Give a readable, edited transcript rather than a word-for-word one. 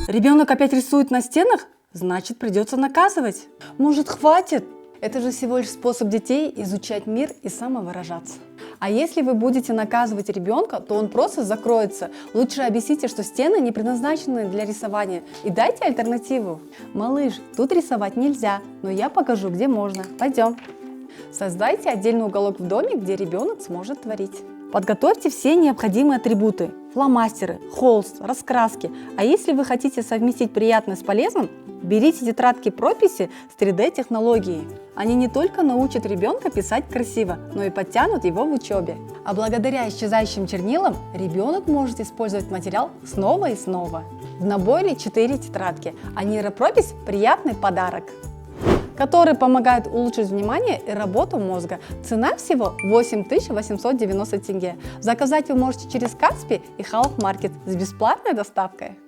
Ребенок опять рисует на стенах? Значит, придется наказывать. Может, хватит? Это же всего лишь способ детей изучать мир и самовыражаться. А если вы будете наказывать ребенка, то он просто закроется. Лучше объясните, что стены не предназначены для рисования, и дайте альтернативу. Малыш, тут рисовать нельзя, но я покажу, где можно. Пойдем. Создайте отдельный уголок в доме, где ребенок сможет творить. Подготовьте все необходимые атрибуты: фломастеры, холст, раскраски. А если вы хотите совместить приятное с полезным, берите тетрадки прописи с 3D-технологией. Они не только научат ребенка писать красиво, но и подтянут его в учебе. А благодаря исчезающим чернилам ребенок может использовать материал снова и снова. В наборе 4 тетрадки, а нейропропись – приятный подарок, который помогает улучшить внимание и работу мозга. Цена всего 8890 тенге. Заказать вы можете через Каспи и Халф Маркет с бесплатной доставкой.